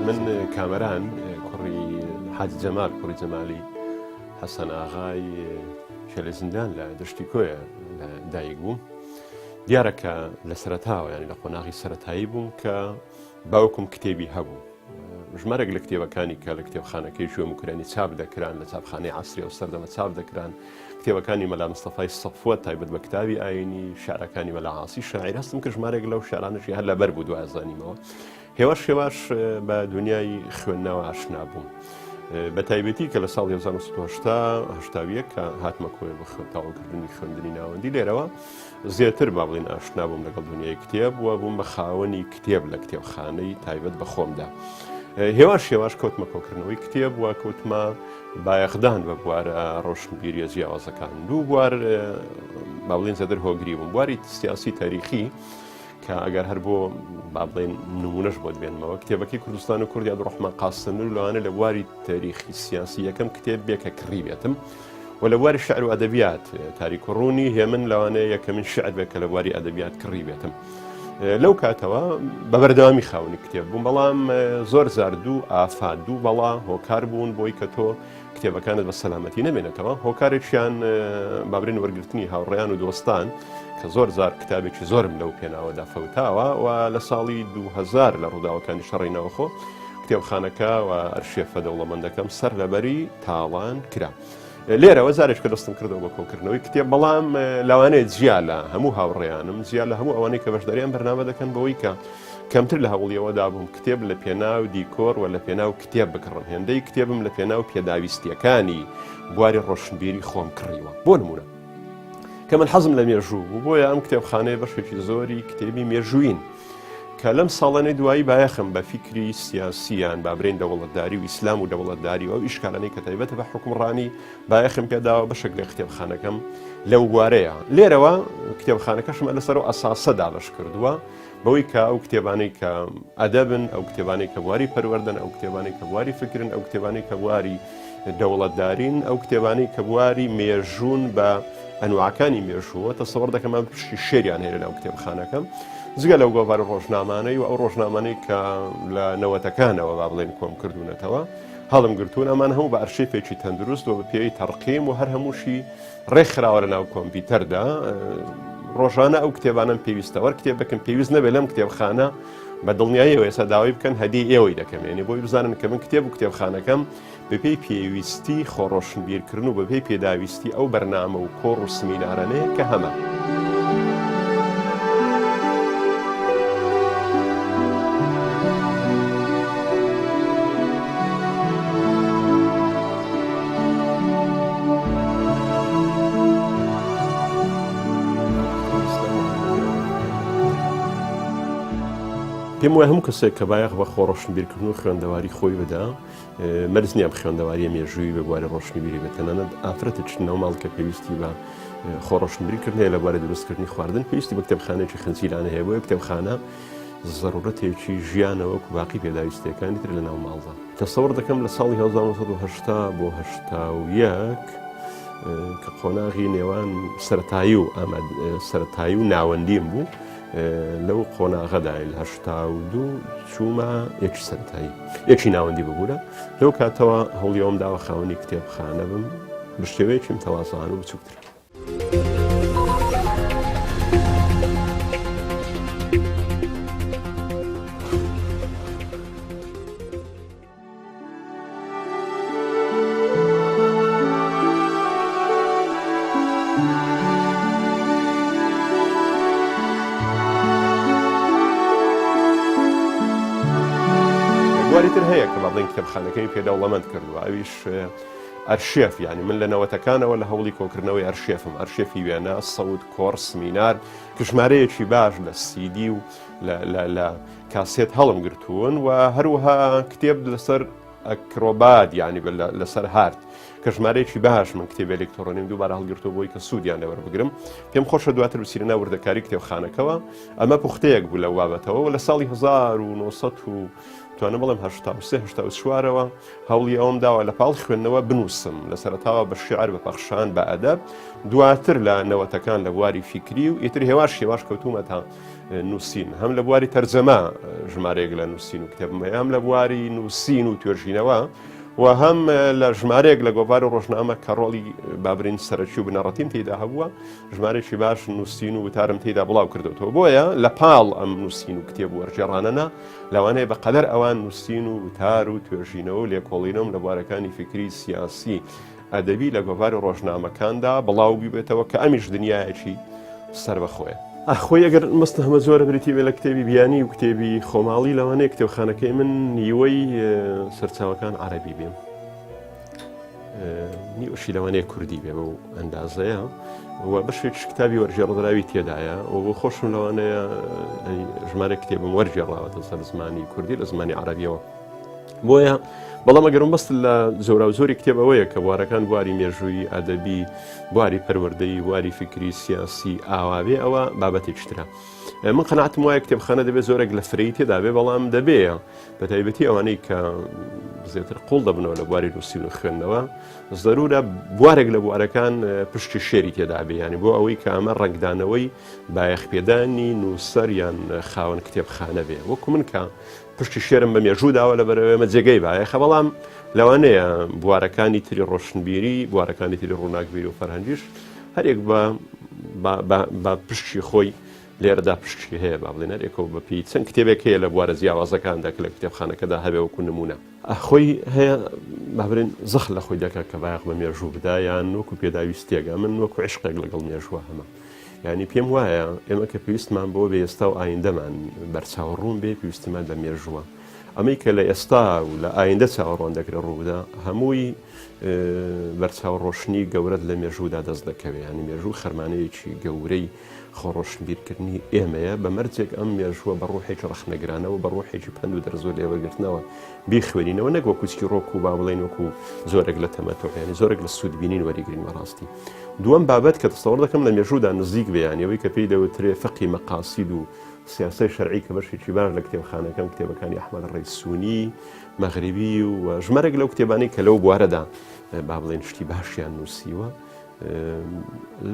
من کامەران کوڕی حاج جەمال کوڕی جەمالی حەسەن ئاغای شە لە زیندان لە دەشتی کۆیە لە دایک بووم. دیارە کە لە سەرەتاوە ینی لە قۆناغی سەرەتایی بووم کە باوکم کتێبی هەبوو. ژمارەك لە کتێبەکانی کە لە کتێبخانەکەی شوێ موکرانی چاپ دەکران لە چاپخانەی عەسری و سەردەمە چاپ دەکران، کتێبەکانی مەلا مستەفای سەفوەت تایبەت بە کتابی ئاینی، شعرەکانی مەلا عاسی شاعیر هەستم کە ژمارێک لەو شعرانەشی هەر لەبەر بوو دوای زانیمەوە. هێواش بە دنیای خوێندنەوە ئاشنا بووم. بە تایبەتی کە لە ساڵ 1970 کە هاتمە کۆی بە تاوانکردنی خوێندنی ناوەندی لێرەوە زیاتر با بڵێن ئاشنا بووم لەگەڵ دنیای کتێب و بووم بە خاوەنی کتێب لە کتێبخانەی تایبەت بە خۆمدا. هێواش کەوتمە کۆکردنەوەی کتێب و کەوتمە بایەخدان بە بوارە ڕۆشنبیریە جیاوازەکان. دوو بوار با بڵێن زەدر هۆگری بووم، بواری سیاسی تاریخی کە ئەگەر هەر بۆ با بڵێن نمونەش بۆ بێنمەوە کتێبەکەی کوردستان و کوردی عەبدوڕەحمان قاسملو لەوانە لە بواری تاریخی سیاسی یەکەم کتێب بێ کە کڕی بێتم، و لە بواری شعر و ئەدەبیات تاریک و ڕوونی هێمن لەوانەیە یەکەمین شعر بێت کە لە بواری ئەدەبیات کڕی بێتم. لەو کاتەوە بە بەردەوامی خاوەنی کتێب بووم، بەڵام زۆر زاردوو ئافات دوو بەڵا هۆکار بوون بۆی کە تۆ کتێبەکانت بە سەلامەتی نەبێنێتەوە. هۆکارێکیان بابرین وەرگرتنی هاوڕێیان و دۆستان کە زۆر زار کتابێکی زۆرم لەو پێناوەدا فەوتاوە و لە ساڵی 2000 لە ڕووداوەکانی شەڕینەوەخۆ کتێبخانەکە و ئەرشێفە دەوڵەمەندەکەم سەر لەبەری تاڵان کرا. لێرەوە زارێک کە دەستم کردەوە بە کۆکردنەوەی کتێب، بەڵام لەوانەیە جیا لە هەموو هاوڕێیانم، جیا لە هەموو ئەوانەی کە بەشداریان بەرنامە دەکەن بەوەی کە کەمتر لە هەوڵیەوەدا بووم کتێب لە پێناو دیکۆر و لە پێناو کتێب بکڕم. هێندەی کتێبم لە پێناو پێداویستیەکانی بواری ڕۆشنبیری خۆم کڕیوە. بۆ نمونە کە من حەزم لە مێژوو بوو، بۆیە ئەم کتێبخانەیە بەشێکی زۆری کتێبی مێژووین کە لەم ساڵانەی دوایی بایەخم بە فیکری سیاسیان بابرین دەوڵەتداری و ئیسلام و دەوڵەتداری و ئەو ئیشکالانەی کە تایبەتە بە حکومڕانی بایەخم پێداوە بەشێک لە کتێبخانەکەم لەو بوارەیە. لێرەوە کتێبخانەکەشمە لەسەر و ئەساسە داڵش کردووە بەوەی کە ئەو کتێبانەی کە ئەدەبن، ئەو کتێبانەی کە بواری پەروەردن، ئەو کتێبانەی کە بواری فکرن، ئەو کتێبانەی کە بواری دەوڵەتدارین، ئەو کتێبانەی کە بواری مێژوون بە ئەنواعەکانی مێژووە تەسەوەڕ دەکەم ئەم پشتی شێریان هەیە لەو کتێبخانەکەم، جگە لەو گۆڤار ڕۆژنامانەی و ئەو ڕۆژنامانەی کە لە نەوەتەکانەوە با بڵێن کۆم کردوونەتەوە هەڵم گرتوون. ئەمان هەموو بە ئەرشیفێکی تەندروست و بە پێی تەرقیم و هەر هەمووشی ڕێکخراوە لە ناو کۆمپیوتەردا. ڕۆژانە ئەو کتێبانم پێویستەوە کتێبەکەم پێویست نەبێت لەم کتێبخانە بە دڵنیاییەوە ئێستا داوای بکەن هەدی ئێوەی دەکەم، ینی بۆی بزانن کە من کتێب و کتێبخانەکەم بەپێی پێویستی خۆڕۆشنبیرکردن و بەپێی پێداویستی ئەو بەرنامە و کۆڕ و سمینارانەیە کە هەمە. پێم وایە هەموو کەسێک کە بایەخ بە خۆڕۆشنبیرکردن و خوێندەواری خۆی بدا مەرج نییە خوێندەواری مێژووی بە بواری ڕۆشنبیری بێت. تەنانەت ئافرەتە چنەوە ماڵ کە پێویستی بە خۆڕۆشنبیرکردنەوە لە بواری دروستکردنی خواردن پێویستی بە کتێبخانەیەکی خەنجیلانە هەیە، بۆیە کتێبخانە زەرورەتێکی ژیانەوە و باقی پێداویستیەکانی تر لە ناو ماڵدا. تەسەوڕ دەکەم لە ساڵی 1970 بۆ 81 کە قۆناغی نێوان سەرەتایی و ناوەندیم بوو، لەو قۆناغەدا لە 82 چوومە یەکی سەرەتایی یەکی ناوەندی ببوورە. لەو کاتەوە هەوڵیەوەم داوە خاوەنی کتێبخانە بم بە شێوەیەکیم تەوازان و بچووکتر. بواریتر هەیە کە بەڵێن کتێبخانەکەی پێدەوڵەمەند کردووە، ئەویش ئەرشێف، ینی من لە نەوەتەکانەوە لە هەوڵی کۆکردنەوەی ئەرشێفم، ئەرشێفی وێنە، سەوت، کۆڕ، سمینار، کژمارەیەکی باش لە سیدی و لە کاسێت هەڵم گرتوون و هەروەها کتێب لەسەر ئەکرۆبات، ینی لەسەر هارد کەژمارەیەکی باش من کتێب ئەلکترۆنیم دووبارە هەڵگرتووە بۆی کە سوودیان لەوەربگرم. پێم خۆشە دواتر بچیرە ناو وردەکاری کتێبخانەکەەوە. ئەمە پوختەیەک بوو لە بابەتەوە و لە ساڵی 1970 توانم بڵێم 1970-1984ەوە هەوڵی ئەوم داوە لە پاڵ خوێندنەوە بنووسم لە سەرەتاوە بە شیعر بە پەخشان بە ئەدەب دواتر لە نەوەتەکان لە بواری فیکری و ئیتر هێواش کەوتومە تا نووسین هەم لە بواری تەرجەمە ژمارەیەک لە نووسین و کتێبمە هەم لە بواری نووسین و توێژینەوە و هەم لە ژمارەیەک لە گۆڤار و ڕۆژنامە کە ڕۆڵی بابرین سەرەکی و بنەڕەتیم تێدا هەبووە ژمارەی باش نووسین و وتارم تێدا بڵاو کردوتەوە بۆیە لە پاڵ ئەم نووسین و کتێب و وەرجێڕانەنا لەوانەیە بەقەدەر ئەوان نووسین و وتار و توێژینەوە و لێکۆڵینەوە لە بوارەکانی فکری سیاسی ئەدەبی لە گۆڤار و ڕۆژنامەکاندا بڵاو بیبێتەوە کە ئەمیش دنیایەکی سەر بەخۆیە. خۆی ئەگەر مەستە هەمە زۆرە بریتی بێ لە کتێبی بیانی و کتێبی خۆماڵی لەوانەیە کتێبخانەکەی من نیوەی سەرچاوەکان عەرەبی بێم نیوەشی لەوانەیە کوردی بێ بەو ئەندازەیە و بەشێک کتابی وەرجێڕدراوی تێدایە و بۆ خۆشم لەوانەیە ژمارە کتێبم وەرجێڕاوەتە سەر زمانی کوردی لە زمانی عەرەبیەوە بۆیە بەڵام ئەگەرم بەست لە زۆرا و زۆری کتێبەوەیە کە بوارەکان بواری مێژووی ئەدەبی بواری پەروەردەی بواری فکری سیاسی ئاوابێ ئەوە بابەتێکترە من قەناعتم وایە کتێبخانە دەبێت زۆرێک لە فرەی تێدا بێ بەڵام دەبێ بە تایبەتی ئەوانەی کە زیاتر قوڵ دەبنەوە لە بواری نووسین و خوێندنەوە زەرورە بوارێک لە بوارەکان پشتی شێری تێدا بێ ینی بۆ ئەوەی کە ئەمە ڕنگدانەوەی بایەخپێدانی نووسەر یان خاوەن کتێبخانە بێ وەکو من کە پشتی شێرم بە مێژووداوە لە بەرەوەمە جێگەی بایەخە بەڵام لەوانەیە بوارەکانی تری ڕۆشنبیری بوارەکانی تری ڕووناکبیری و فەرهەنگیش هەرێک بە پشتی خۆی لێرەدا پشتی هەیە با بڵێن هەرێکەوە بەپی چەند کتێبێک هەیە لە بوارە جیاوازەکاندا کە لە کتێبخانەکەدا هەبێ وەکو نمونە خۆی هەیە بابرێن زەخ لە خۆی دەکات کە بایەخ بە مێژوو بدا یان وەکو پێداویستێگە من وەکو عشقێک لەگەڵ مێژووە هەمە یعنی پێم وایە ئێمە کە پێویستمان بۆ بە ئێستا و ئایندەمان بەرچاوڕوون بێ پێویستمان بە مێژووە ئەمەی کە لە ئێستا و لە ئایندە چاوەڕوان دەکرێت ڕوودا هەمووی بەرچاوڕۆشنی گەورەت لە مێژوودا دەست دەکەوێت ینی مێژوو خەرمانەیەکی گەورەی خۆڕۆشنبیرکردنی ئێمەیە بە مەرجێک ئەم مێژووە بە ڕوحێکی ڕەخنەگرانەوە بە ڕوحێکی پند و دەرزۆ لێوەگرتنەوە بیخوێنینەوە نەک وەکوچی ڕۆک و با بڵێن وەکو زۆرێک لە تەمەتۆیانی زۆرێک لە سوودبینین وەریگرین بەڕاستی دووەم بابەت کە تەسەوڕ دەکەم لە مێژوودا نزیک بێیانەوەی کە پێی دەوترێ فەقی مەقاسید و سیاسەی شەرعی کە بەشێکی باش لە کتێبخانەکەم کتێبەکانی ئەحمەد ڕەیسوونی مەغریبی و ژمارێک لەو کتێبانی کە لەو بوارەدا با بڵێن شتی باشیان نووسیوە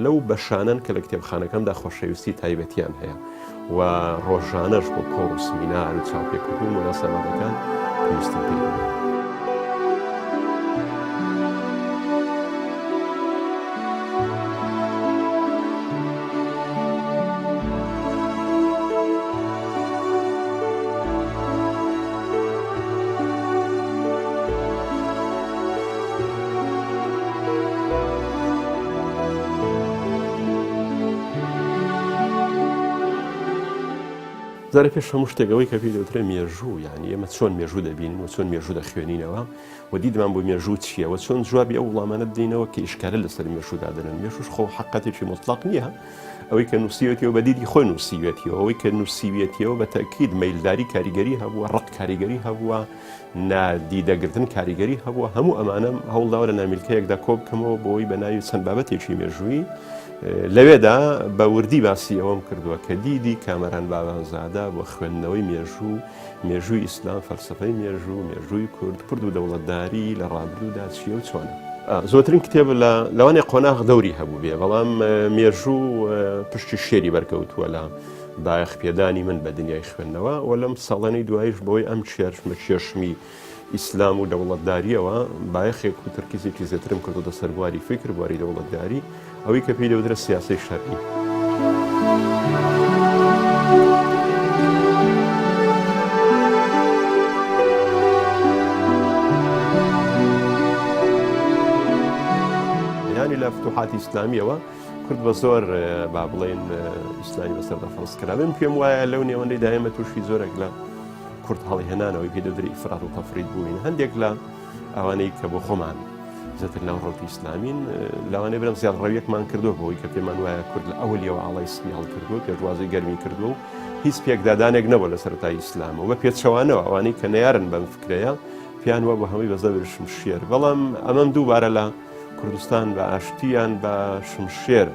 لەو بەشانن کە لە کتێبخانەکەمدا خۆشەویستی تایبەتیان هەیە و ڕۆژانەش بۆ کۆڕ و سمینار و چاوپێکردن و موناسەباتەکان پێویستم پێ زارە پێش هەموو شتێکەوەی کە پێی دەوترێ مێژوو یعنی ئێمە چۆن مێژوو دەبینین و چۆن مێژوو دەخوێنینەوە و دیدمان بۆ مێژوو چییە و چۆن جوابی ئەو وڵامانە بدەینەوە کە ئیشکالە لەسەر مێژوودا دەنن مێژووش خۆ حەقەتێکی مطلق نییە ئەوەی کە نووسیوێتیەوە بە دیدی خۆی نووسیوێتیەوە ئەوەی کە نووسیوێتیەوە بە تەکید مەیلداری کاریگەری هەبووە ڕەت کاریگەری هەبووە نادیدەگرتن کاریگەری هەبووە هەموو ئەمانە هەوڵداوە لە نامیلکەیەکدا کۆ بکەمەوە بۆی بە ناوی چەند بابەتێکی مێژووی لەوێدا بە وردی باسی ئەوەم کردووە کە دیدی کامەران باوانزادە بۆ خوێندنەوەی مێژووی ئیسلام فەلسەفەی مێژووی کورد و دەوڵەتداری لە ڕابردوودا چیە و چۆنە زۆترین کتێب لەوانێ قۆناغ دەوری هەبوو بێ بەڵام مێژوو پشتی شێری بەرکەوتووە لە بایەخپێدانی من بە دنیای خوێندنەوە و لەم ساڵانەی دوایش بۆی ئەم چێشمی ئیسلام و دەوڵەتداریەوە بایەخێک و تەرکیزێکی زیاترم کردوتە سەر بواری فکر بواری دەوڵەتداری ئەوەی کە پێی دەوترێت سیاسەی شەرعی ینی لە فتوحاتی ئیسلامیەوە کورد بە زۆر با بڵێن ئیسلامی بەسەردا فەرز کرا من پێم وایە لەو نێوەندەیدا ئێمە تووشی زۆرێک لە کورد هەڵی هێنانەوەی پێی دەوترێت ئیفرات و تەفرید بووین هەندێک لە ئەوانەی کە بۆ خۆمان زیاتر ناو ڕۆکی ئیسلامین لەوانەیە برم زیاد ڕەویەکمان کردووە بۆی کە پێمان وایە کورد لە ئەولیەوە ئاڵای سمی هەڵکردووە پێشوازی گەرمی کردووە و هیچ پێکدادانێک نەبووە لە سەرەتای ئیسلامەوە بە پێچەوانەوە ئەوانەی کە نەیارن بەم فکرەیە پیان وە بۆ هەمووی بەزەوی شمشێر بەڵام ئەمەم دووبارە لە کوردستان بە ئاشتیان بە شمشێر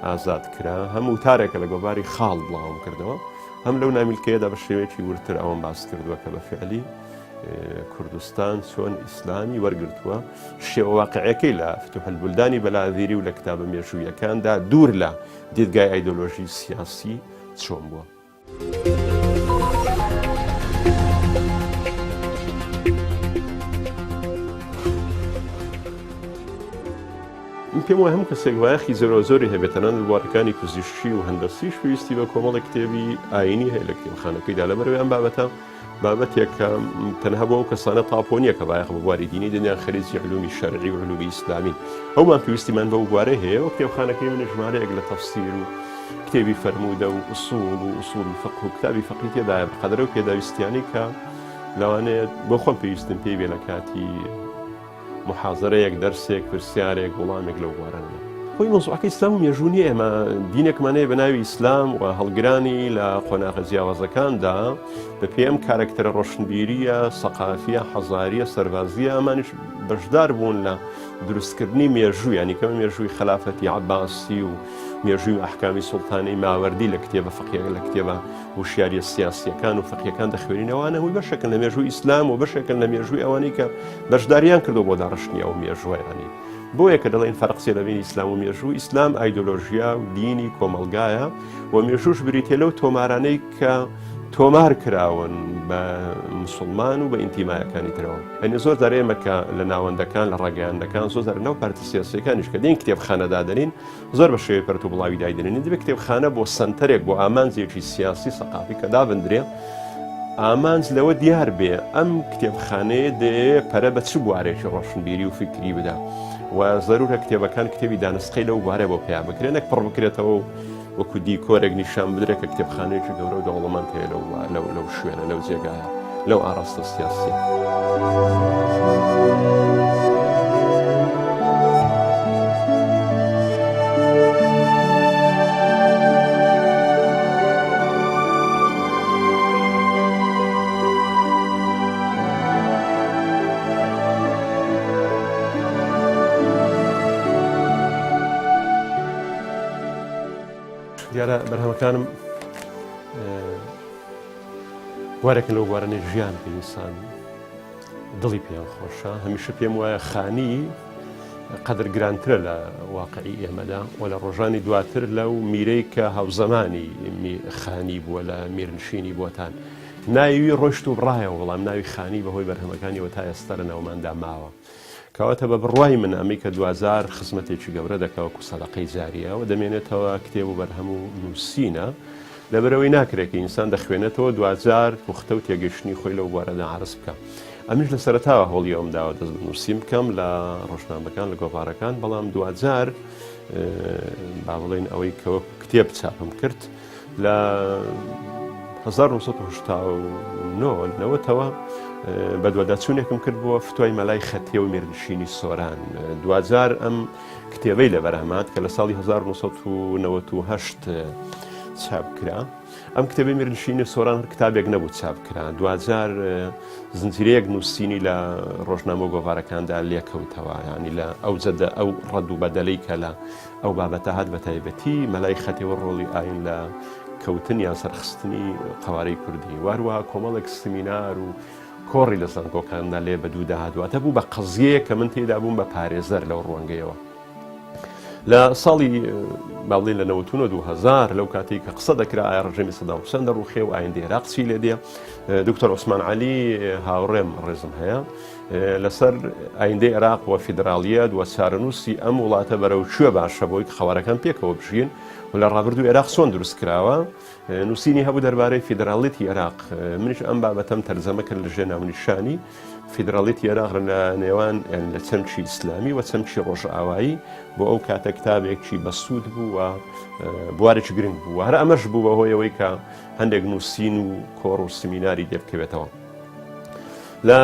ئازاد کرا هەموو تارێکە لە گۆڤاری خاڵ بڵاوم کردەوە هەم لەو نامیلکەیەدا بە شێوەیەکی ورتر ئەوەم باس کردووە کە بە فعلی کوردستان چۆن ئیسلامی وەرگرتووە شێوە واقعەکەی لە فتوح البلدانی بەلاذیری و لە کتابە مێژوویەکاندا دوور لە دیدگای ئایدۆلۆژی سیاسی چۆن بووە. پێم وایە هەموو کەسێک وایەخی زۆری هەبێتەنان لە بوارەکانی پزیشکی و هەندەسیش پێویستی بە کۆمەڵی کتێبی ئاینی هەیە لە کتێبخانەکەیدا لەبەرەوەیان بابەتێک کە تەنها بۆ ئەو کەسانە تاپۆنیە کە بایەخ بە بواری دینی دنیان خەریزی علومی شەرعی و علومی ئیسلامی ئەومان پێویستیمان بەو بوارە هەیە و کتێبخانەکەی منە ژمارەیەک لە تەفسیر و کتێبی فەرموودە و ئوسوڵی فقه و کتابی فەقی تێدایە بەقەدرە و پێداویستیانی کە لەوانەیە بۆ خۆم پێویستم پێی بێ لە کاتی محاضرەیەک دەرسێک پرسیارێک وەڵامێک لەو بوارانە. خۆی مۆزوعەکەی ئیسلام و مێژوو نییە، ئێمە دینێکمانەیە بە ناوی ئیسلام و هەڵگرانی لە قۆناغە جیاوازەکاندا بە پێم کارکتەرە ڕۆشنبیریە، سەقافیە، حەزاریە، سەربازیە ئەمانیش بەشدار بوون لە دروستکردنی مێژوو، یعنی کەمە مێژووی خلافەتی عەباسی و مێژووی ئەحکامی سوڵتانەی ماوەردی لە کتێبە فقیەکە لە کتێبە وشیاریە سیاسیەکان و فقیەکان دەخوێنینەوەوانە هەمووی بەشێکن لە مێژووی ئیسلام و بەشێکن لە مێژووی ئەوانەی کە بەشداریان کردو بۆ داڕشتنی ئەو مێژووەیانی. بۆیە کە دەڵێن فەرقسێ لەبین ئیسلام و مێژوو، ئیسلام ئایدۆلۆژیا و دینی کۆمەلگایە و مێژووش بریتێ لەو تۆمارانەی کە تۆمار کراون بە مسلمان و بە ئینتیمایەکانی ترەوە. هەنێ زۆر جارە ئێمە کە لە ناوەندەکان لە ڕاگەیاندەکان زۆر جار ناو پارتە سیاسیەکانیش کە دێن کتێبخانە دادەنین زۆر بە شێوەی پەرتو بڵاوی دایدنین. دەبێت کتێبخانە بۆ سەنتەرێک بۆ ئامانجێکی سیاسی سەقافی کە دابدرێ ئامانج لەوە دیار بێ ئەم کتێبخانەیە دەیە پەرە بە چ بوارێکی ڕۆشنبیری و فکری بدا و زەرورە کتێبەکان کتێبی دانسقەی لەو بوارێ بۆ پیا بکرێنێک پڕ بکرێتەوە وەکو دیکۆرێک نیشان بدرێت کە کتێبخانەیەکی گەورە و دەوڵەمەند هەیە لەو شوێنە لەو جێگایە لەو ئاراستە سیاسی. دیارە بەرهەمەکانم وارێکن لەو بوارانەی ژیان بە ئینسان دڵی پێیان خۆشە. هەمیشە پێم وایە خانی قەدر گرانترە لە واقعی ئێمەدا و لە ڕۆژانی دواتر لەو میرەی کە هاوزەمانی خانی بووە لە میرنشینی بۆتان ناوی ڕۆشت و بڕایەوە، بەڵام ناوی خانی بەهۆی بەرهەمەکانیەوە تا ئێستا لە ناوماندا ماوە. کەواتە بە بڕوای من ئەمی کە 2000 خزمەتێکی گەورە دەکەوە سەدەقەی جاریە و دەمێنێتەوە کتێب و بەرهەم و نووسینە لەبەرەوەی ناکرێکی ئینسان دەخوێنێتەوە 2000 پوختە و تێگەشتنی خۆی لەو بوارەدا عرض بکە. ئەمیش لە سەرەتاوە هەوڵی ئەوم داوە دەست بنووسیم بکەم لە ڕۆژنامەکان لە گۆڤارەکان، بەڵام 2000 با بڵێن ئەوەی کەوە کتێب چاپم کرد لە 1989 بە دووەداچوونێکم کرد بۆ فتوای مەلای خەتیە و میرنشینی سۆران. 2000 ئەم کتێبەی لە بەرهەمات کە لە ساڵی 1998 چاپ کرا. ئەم کتێبەی میرنشینی سۆران کتابێک نەبوو چاپ کرا. 2000 زنجیرەیەک نووسینی لە ڕۆژنامە گۆڤارەکاندا لێکەوتەوە، ینی لە ئەو جەدە ئەو ڕەد و بەدەلەی کە لە ئەو بابەتە هات بە تایبەتی مەلای خەتیەوە ڕۆڵی ئاین لە کەوتن یان سەرخستنی قەوارەی کوردی، واروها کۆمەڵێک سمینار و کۆڕی لە زانکۆکاندا لێ بە دوو داهاتواتە بوو بە قەزیەیە کە من تێدا بووم بە پارێزەر لەو ڕوانگەیەوە. لە ساڵی باڵێن لە 2000 لەو کاتێک کە قسە دەکرا ئایا ڕژێمی سەدام حوسێن دەڕوخێ و ئایندەی عێراق چی لێ دێ، دکتۆر عوسمان عەلی هاوڕێم ڕێزم هەیە لەسەر ئایندەی عێراق و فیدراڵیەت و چارەنووسی ئەم وڵاتە بەرەو کوێ باشە بۆی خەوارەکان پێکەوە بژین و لە ڕابردوو عێراق چۆن دروست کراوە، نووسینی هەبوو دەربارەی فیدراڵیەتی عێراق. منیش ئەم بابەتەم تەرجەمە کرد لە ژێر ناونیشانی فیدراڵیەتی عێراق لە نێوان لە چەمکی ئیسلامی و چەمکی ڕۆژئاوایی بۆ ئەو کاتە کتابێکی بەسوود بوو و بوارێکی گرنگ بوو. هەر ئەمەش بوو بەهۆی ئەوەی کە هەندێک نووسین و کۆڕ و سمیناری دێبکەوێتەوە. لە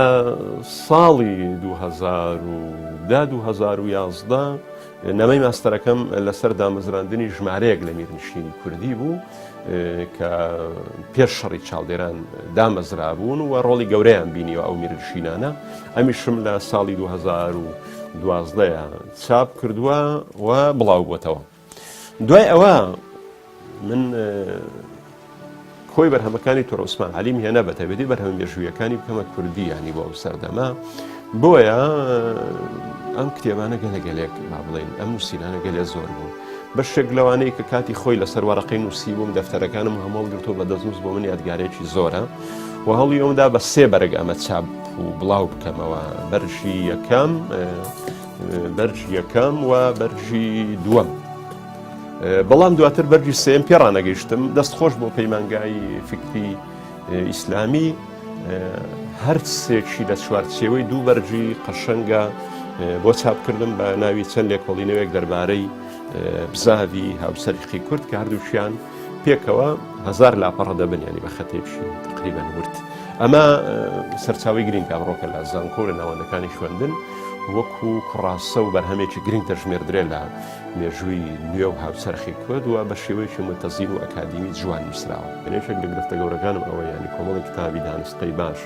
ساڵی 2011 نەمەی ماستەرەکەم لەسەر دامەزراندنی ژمارەیەک لە میرنشینی کوردی بوو کە پێش شەڕی چاڵدێران دامەزرابوون و ڕۆڵی گەورەیان بینیوە ئەو میرنشینانە. ئەمیشم لە ساڵی 2012 چاپ کردووە و بڵاو بووەتەوە. دوای ئەوە من خۆی بەرهەمەکانی تۆڕە عوسمان عەلیم هێنا بە تایبەتی بەرهەمە مێژوویەکانی بکەمە کوردی ینی بۆ ئەو سەردەما بۆیە ئەم کتێبانە گەلێک با بڵێن ئەم نووسینانە گەلێ زۆر بوو بەشێک لەوانەیە کە کاتی خۆی لەسەر وەرەقەی نووسی بووم دەفتەرەکانم هەموو گرتۆ بە دەستنووس بۆ من یادگارێکی زۆرە و هەڵی ئەومدا بە 3 بەرگ ئەمە چاپ و بڵاو بکەمەوە بەرژی یەکەم و بەرژی دووەم بەڵام دواتر بەرجی سێم پێڕانەگەیشتم دەست خۆش بۆ پەیمانگای فکری ئیسلامی هەر سێکی لە چوارچێوەی دوو بەرجی قەشەنگە بۆ چاپکردم بە ناوی چەند لێکۆڵینەوەیەک دەربارەی بزاوی هاوسەرخی کورد کە هەردووشیان پێکەوە 1000 لاپەڕە دەبن ینی بە خەتێکی تقریباً ورد ئەمە سەرچاوی گرنگە ئەمڕۆکە لە زانکۆ لە ناوەندەکانی خوێندن وەکو کوڕاسە و بەرهەمێکی گرنگ دەژمێردرێ لە مێژووی نوێ و هاوسەرخی کورد و بە شێوەیەکی متەزین و ئەکادیمی جوان نووسراوە بنێشێک لە گرفتە گەورەکانم ئەوە ینی کۆمەڵی کتابی دانسقەی باش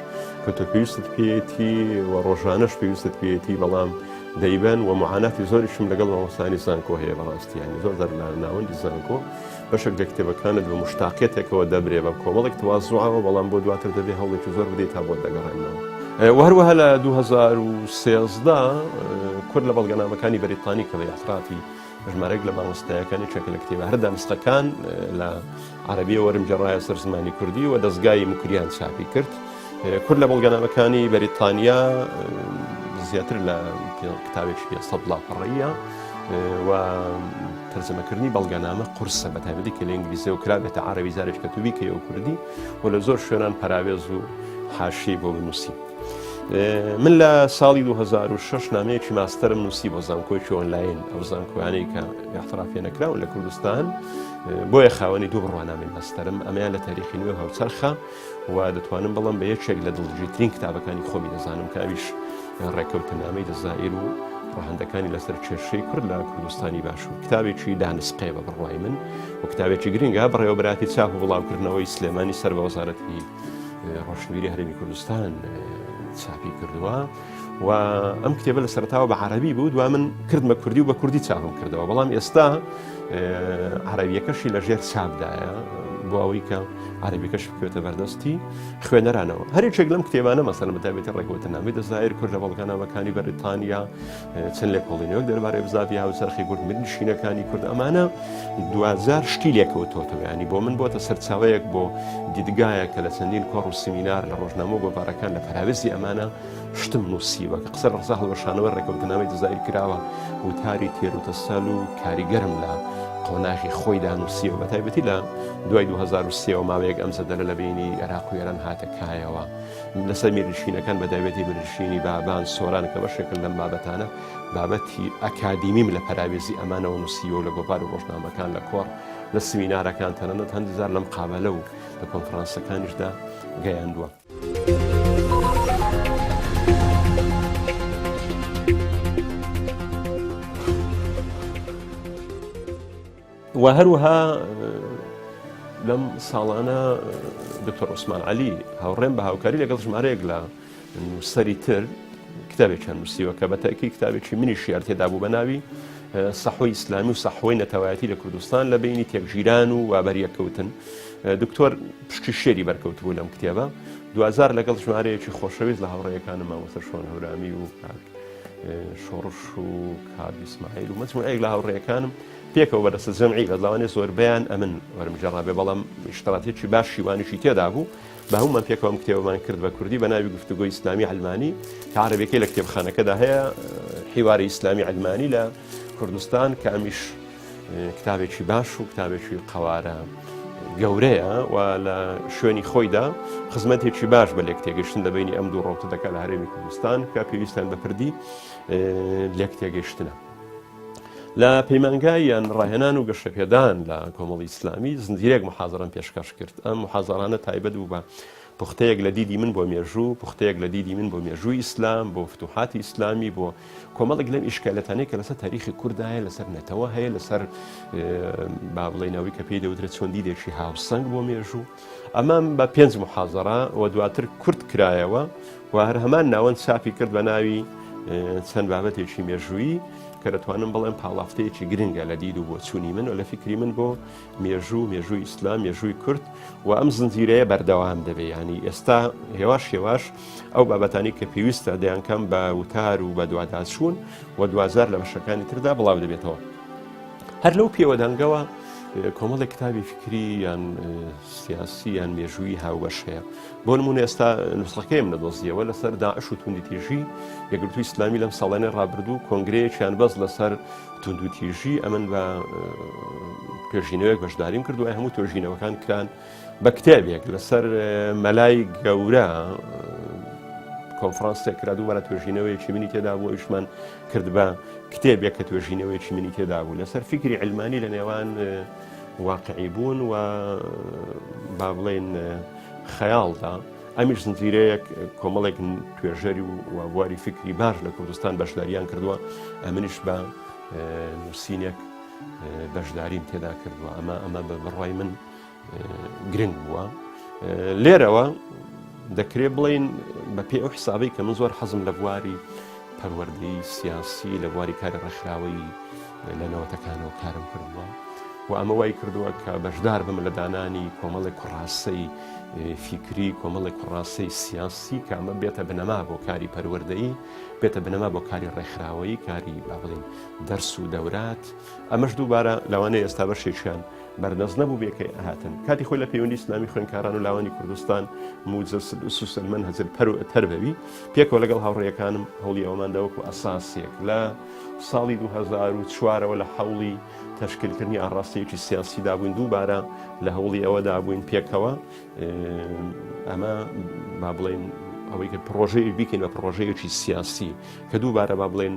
کە تۆ پێویستت پێیەتی و ڕۆژانەش پێویستت پێیەتی بەڵام دەیبەن و معاناتی زۆریشم لەگەڵ مامۆستانی زانکۆ هەیە بەڕاستی ینی زۆر لە ناوەندی زانکۆ بەشێک لە کتێبەکانت بە مشتاقێتێکەوە دەبرێ بە کۆمەڵێک تەواضوعەوە بەڵام بۆ دواتر دەبێ هەوڵێکی زۆر بدەیت تا بۆ دەگەڕێنەوە وهروەها لە 2013 کورد لە بەڵگەنامەکانی بەریتانی کە بە یاسرافی ژمارەێک لە مامۆستایەکانی چێکە لە کتێبە هەر دانسقەکان لە عەرەبیە وەرمجێڕایە سەر زمانی کوردی و دەستگای مکریان چاپی کرد کورد لە بەڵگەنامەکانی بەریتانیا زیاتر لە کتابێکی 100 لاپەڕەیە و تەرجەمەکردنی بەڵگەنامە قورسە بە تایبەتی کە لە ئینگلیزی و کرابێتە عەرەبی زارێک کەتوبی کە و کوردی و لە زۆر شوێنان پەراوێز و حاشیە بۆ بنووسی من لە ساڵی 2006 نامەیەکی ماستەرم نووسی بۆ زانکۆیی ئۆنلاین ئەو زانکۆیانەی کە احترافیە نەکراون لە کوردستان بۆیە خاوەنی دوو بڕوانامەی ماستەرم ئەمەیان لە تاریخی نوێ هەوچەرخە و دەتوانم بڵم بە یەکێک لە دڵگیرترین کتابەکانی خۆمی دەزانم کاویش ڕێکەوتنامەی دەزائیر و ڕاهەندەکانی لەسەر کێشەی کورد لە کوردستانی باشوور کتابێکی دانسقێ بە بڕوای من و کتابێکی گرنگە بەڕێوەبەراتی چاپ و بڵاوکردنەوەی سلێمانی سەر بە وەزارەتی ڕۆشنبیری هەرێمی کوردستان چاپی کردووە و ئەم کتێبە لە سەرتاوە بە عەرەبی بوو دوای من کردمە کوردی و بە کوردی چاپم کردەوە بەڵام ئێستا عەرەبیەکەشی لە ژێر چاپدایە بۆ ئەوەی کە عەرەبیەکەش بکەوێتە بەردەستی خوێنەرانەوە هەرێکێک لەم کتێبانە مەسەڵەن بەتایبەتی ڕێکەوتنامەی دەزائیر کورد لە بەڵگەنامەکانی بەریتانیا چەند لێکۆڵینەوەک دەربارەی بزاوی هاوسەرخی کورد مردنشینەکانی کورد ئەمانە 2000 شتی لێکەوتۆتەوە ینی بۆ من بۆتە سەرچاوەیەک بۆ دیدگایە کە لە چەندین کۆڕ و سیمینار لە ڕۆژنامە و گۆڤارەکان لە پەراوێزی ئەمانە شتم نووسیوە کە قسە ڕقسە هەڵوەشانەوە ڕێکەوتنامەی دەزائیر کراوە وتاری تێروتەسەل و کاریگەرم لە قۆناغی خۆیدا نووسیەوە بە تایبەتی لە دوای 2023 ماوەیەک ئەم زەدەرە لە بینی عێراق و ئێران هاتە کایەوە لەسەر میرنشینەکان بە تایبەتی میرنشینی بابان سۆران کە بەشێکن لەم بابەتانە بابەتی ئەکادیمیم لە پەراوێزی ئەمانەوە نووسیوە لە گۆڤار و ڕۆژنامەکان لە کۆڕ لە سمینارەکان تەنانەت هەندزار لەم قابلە و لە کۆنفرانسەکانیشدا گەیاندووە. و هەروەها لەم ساڵانە دکتۆر عوسمان عەلی هاوڕێم بە هاوکاری لەگەڵ ژمارەیەک لە نووسەری تر کتابێکیان نووسیوە کە بەتاکی کتابێکی منیشی تێدا بوو بە ناوی سەحوەی ئیسلامی و سەحوەی نەتەوایەتی لە کوردستان لە بینی تێکژیران و وابەریەکەوتن دکتۆر پشتی شێری بەرکەوت بوو لەم کتێبە 2000 لەگەڵ ژمارەیەکی خۆشەویست لە هاوڕێیەکانم مامۆستا شۆن هەورامی و شۆڕش و کاک ئیسماعیل و مەجموعەیەک لە هاوڕێیەکانم پێکەوە بەدەستە جەمعی لە لەوانێ زۆربەیان ئەمن وەرمجێڕابێ بەڵام شتراتێکی باش شیوانیشی تێدا بوو بە هەمومان پێکەوەم کتێبەمان کرد بە کوردی بە ناوی گفتوگۆی ئیسلامی عەلمانی کە عەرەبیەکەی لە کتێبخانەکەدا هەیە حیواری ئیسلامی عەلمانی لە کوردستان کە ئەمیش کتابێکی باش و کتابێکی قەوارە گەورەیە و لە شوێنی خۆیدا خزمەتێکی باش بە لێک تێگەشتن لە بینی ئەم دوو ڕۆڵتە دەکات لە هەرێمی کوردستان کە پێویستیان بە پردی لێک تێگەشتنە. لە پەیمانگای یان ڕاهێنان و گەشەپێدان لە کۆمەڵی ئیسلامی زنجیرێک محازەرەم پێشکەش کرد ئەم محازەرانە تایبەت بوو بە پوختەیەک لە دیدی من بۆ مێژوو پوختەیەک لە دیدی من بۆ مێژووی ئیسلام بۆ فتوحاتی ئیسلامی بۆ کۆمەڵێک لەم ئیشکالەتانەی کە لەسەر تاریخی کوردە هەیە لەسەر نەتەوە هەیە لەسەر با بڵێنەوەی کە پێی دەوترێت چۆن دیدێکی هاوسەنگ بۆ مێژوو ئەمام بە 5 محازەرە و دواتر کورد کرایەوە و هەر هەمان ناوەند چاپی کرد بە ناوی چەند بابەتێکی مێژووی کە دەتوانم بڵێم پاڵافتەیەکی گرنگە لە دید و بۆ چوونی من و لە فکری من بۆ مێژووی ئیسلام مێژووی کورد و ئەم زنجیرەیە بەردەوام دەبێت ینی ئێستا هێواش ئەو بابەتانی کە پێویستە دەیانکەم بە وتار و بە دوواداچوون و دوازار لە بەشەکانی تردا بڵاو دەبێتەوە هەر لەو پێوەدەنگەوە کۆمەڵی کتابی فکری یان سیاسی یان مێژووی هاوبەش هەیە بۆ نمونە ئێستا نووسڵەکەیم نەدۆزیەوە لەسەر داعش و توندوتیژی یەکگرتووی ئیسلامی لەم ساڵانەی ڕابردوو کۆنگرەیەکیان بەس لەسەر توندوتیژی ئەمن بە توێژینەوەیەک بەشداریم کردو هەموو توێژینەوەکان کران بە کتێبێک لەسەر مەلای گەورە کۆنفرانسێک کرا دووبارە توێژینەوەیەکی منی تێدا بوو ئیشمان کرد بە کتێبێک کە توێژینەوەیەکی منی تێدا بوو لەسەر فکری علمانی لە نێوان واقعی بوون و با بڵێن خەیاڵدا ئەمیش زنجیرەیەک کۆمەڵێک توێژەری و بواری فکری باش لە کوردستان بەشداریان کردووە ئەمنیش بە نووسینێک بەشداریم تێدا کردووە ئەمە بە بڕای من گرنگ بووە لێرەوە دەکرێت بڵین بە پێ ئەو حسابی کە من زۆر حەزم لە بواری پەروەردەی سیاسی لە بواری کاری ڕێکخراوەی لە نەوەتەکانەوە کارم کردووە و ئەمە وای کردووە کە بەشدار بم لە دانانی کۆمەڵێک کوڕاسەی فکری کۆمەڵێک کوڕاسەی سیاسی کە ئەمە بێتە بنەما بۆ کاری پەروەردەیی بێتە بنەما بۆ کاری ڕێکخراوەیی کاری با بڵین دەرس و دەورات ئەمەش دووبارە لەوانەیە ئێستا بەشێکیان بەردەست نەبوو بێکە هاتن کاتی خۆی لە پەیوەندی ئیسلامی خوێندکاران و لاوانی کوردستان موجەسوس المەنهەج تەربەوی پێکەوە لەگەڵ هاوڕێیەکانم هەوڵی ئەوماندا وەکو ئەساسێک لە ساڵی 2004ەوە لە هەوڵی تەشکیلکردنی ئاڕاستەیەکی سیاسیدا بووین دووبارە لە هەوڵی ئەوەدا بووین پێکەوە ئەمە با بڵێن ئەوەی کە پرۆژەی بیکەین بە پرۆژەیەکی سیاسی کە دووبارە با بڵێن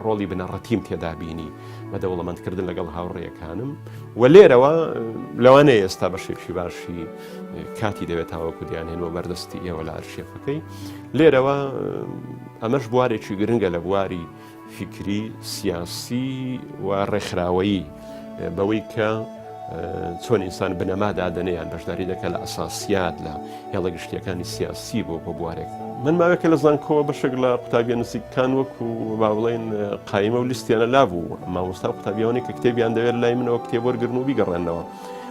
ڕۆڵی بنەڕەتیم تێدا بینی بە دەوڵەمەندکردن لەگەڵ هاوڕێیەکانم و لێرەوە لەوانەیە ئێستا بەشێکی باشی کاتی دەوێت تاوەکو دیانهێنەوە بەردەستی ئێوە لە ئارشیفەکەی لێرەوە ئەمەش بوارێکی گرنگە لە بواری فکری سیاسی و ڕێکخراوەیی بەوەی کە چۆن ئینسان بنەمادا دەنێیان بەشداری دەکە لە ئەساسیات لە هێڵە گشتیەکانی سیاسی بۆ بوارێک من ماوەیەکە لە زانکۆوە بەشێک لە قوتابیە نووسیکان وەکو با بڵێن قایمە و لیستیانە لابوو مامۆستا قوتابیەوەی کە کتێبیان دەوێت لای منەوە کتێب وەرگرن و بیگەڕێنەوە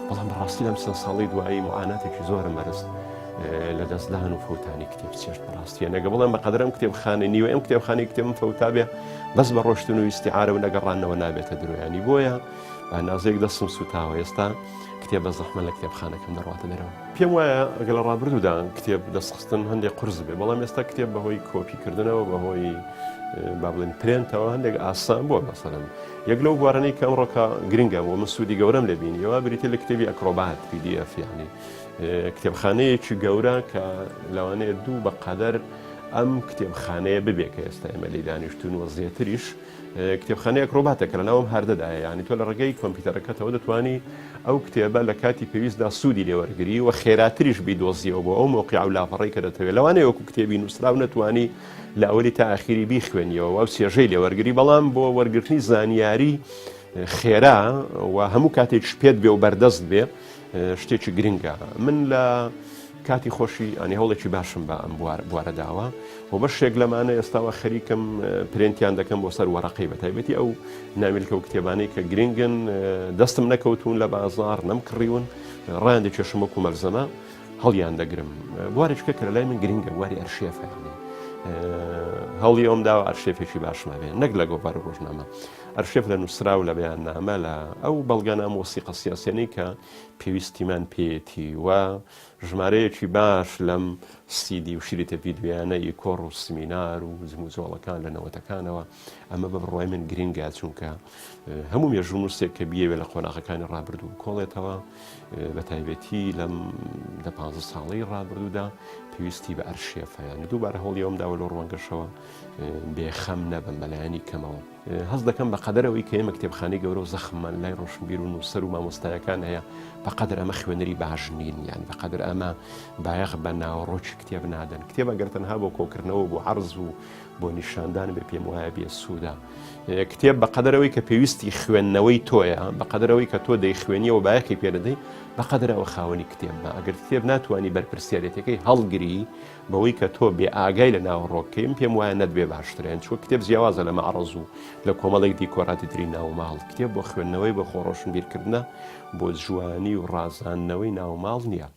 بەڵام بەڕاستی لەم سە ساڵی دوایی معاناتێکی زۆرم بەرست لە دەستدان و فەوتانی کتێب چێشت بەڕاستیە نەگە بڵێم بەقەدرم کتێبخانەی نیوە ئەم کتێبخانەی کتێبم فەوتا بێ بەس بە ڕۆشتن و ئیستیعارە و نەگەڕانەوە نابێتە درۆیانی بۆیە نازێک دەستم سوتاوە ئێستا کتێب بە زەحمە لە کتێبخانەکەم دەڕاتە دەرەوە پێم وایە ئەگەڵ ڕابردوودا کتێب دەستخستن هەندێک قورس بێ بەڵام ئێستا کتێب بەهۆی کۆپیکردنەوە بەهۆی با بڵێن پرێنتەوە هەندێک ئاسان بۆ مەسەڵەن یەک لەو بوارانەی کە ئەمڕۆکە گرنگە بۆ من سوودی گەورەم لێ بینیەوە بریتە لە کتێبی ئەکرۆبات PDF یعنی کتێبخانەیەکی گەورە کە لەوانەیە دوو بەقەدەر ئەم کتێبخانەیە ببێ کە ئێستا ئێمە لێی دانیشتون و زیاتریش کتێبخانەیە ئەکرۆباتێکە لە ناوم هەردەدایە ینی تۆ لە ڕێگەی کۆمپیوتەرەکەتەوە دەتوانی ئەو کتێبە لە کاتی پێویستدا سوودی لێوەرگری و خێراتریش بیدۆزیەوە بۆ ئەو موقع و لاپەڕی کە دەتەوێت لەوانەیە وەکو کتێبی نووسراو نەتوانی لە ئەولی تا ئاخیری بیخوێنیەوە و سێژەی لێوەرگری بەڵام بۆ وەرگرتنی زانیاری خێرا و هەموو کاتێک پێت بێ و بەردەست بێ شتێکی گرنگە من لە کاتی خۆشی ئەنی هەوڵێکی باشم بە ئەم بوارە داوە و بەشێک لەمانە ئێستاوە خەریکم پرێنتیان دەکەم بۆ سەر وەڕقەی بە تایبەتی ئەو نامیلکە و کتێبانەی کە گرنگن دەستم نەکەوتون لە بازار نەمکڕیون ڕیان دەکێشم وەکو مەرزەمە هەڵیان دەگرم بوارێککە کە لای من گرنگە واری ئەرشێفەکەنی هەڵی ئەوم داوە ئەرشێفێکی باشمە بێ نەک لە گۆڤار ڕۆژنامە ئەرشێف لە نووسرا و لە بەیاننامە لە ئەو بەڵگانە مۆسیقە سیاسیانەی کە پێویستیمان پێێتی و ژمارەیەکی باش لەم سیدی و شریتە ڤیدیۆیانەی کۆڕ و سمینار و زموزۆڵەکان لە نەوەتەکانەوە ئەمە بە بڕوای من گرنگە چونکە هەموو مێژوو نووسێک کە بیەوێ لە قۆناغەکانی ڕابردوو کۆڵێتەوە بە تایبەتی لەم 15 ساڵەی ڕابردوودا پێویستی بە ئەرشێفە یانی دووبارە هەوڵی ئەوم داوە لە ڕوانگەشەوە بێخەم نەبم بەلایانی کەمەوە هەز دەکەم بە قەدەرەوەی کە ئێمە کتێبخانەی گەورە و زەخممان لای ڕۆشنبیر و نووسەر و مامۆستایەکان هەیە بەقەدر ئەمە خوێنەری باش نین یان بەقەدر ئەمە بایەخ بە ناوەڕۆکی کتێب نادەن کتێب ئەگەر تەنها بۆ کۆکردنەوە بۆ عەرز و بۆ نیشاندان بێ پێم وایە بێ سوودا کتێب بەقەدەرەوەی کە پێویستی خوێندنەوەی تۆیە بەقەدەرەوەی کە تۆ دەیخوێنیەوە بایەخی پێدەدەی بەقەدەرەوە خاوەنی کتێب بە ئەگەر کتێب ناتوانانی بەرپرسیارەتەکەی هەڵگری بەوەی کە تۆ بێ ئاگای لە ناوەڕۆکەیم پێم وایە نەتبێ باشترێن چوە کتێب جیاوازە لە مەعرەز و لە کۆمەڵێک دیکۆراتی تری ناوماڵ کتێب بۆ خوێندنەوەی بە خۆڕۆشن بیرکردنە بۆ جوانی و ڕازاندنەوەی ناوماڵ نییە.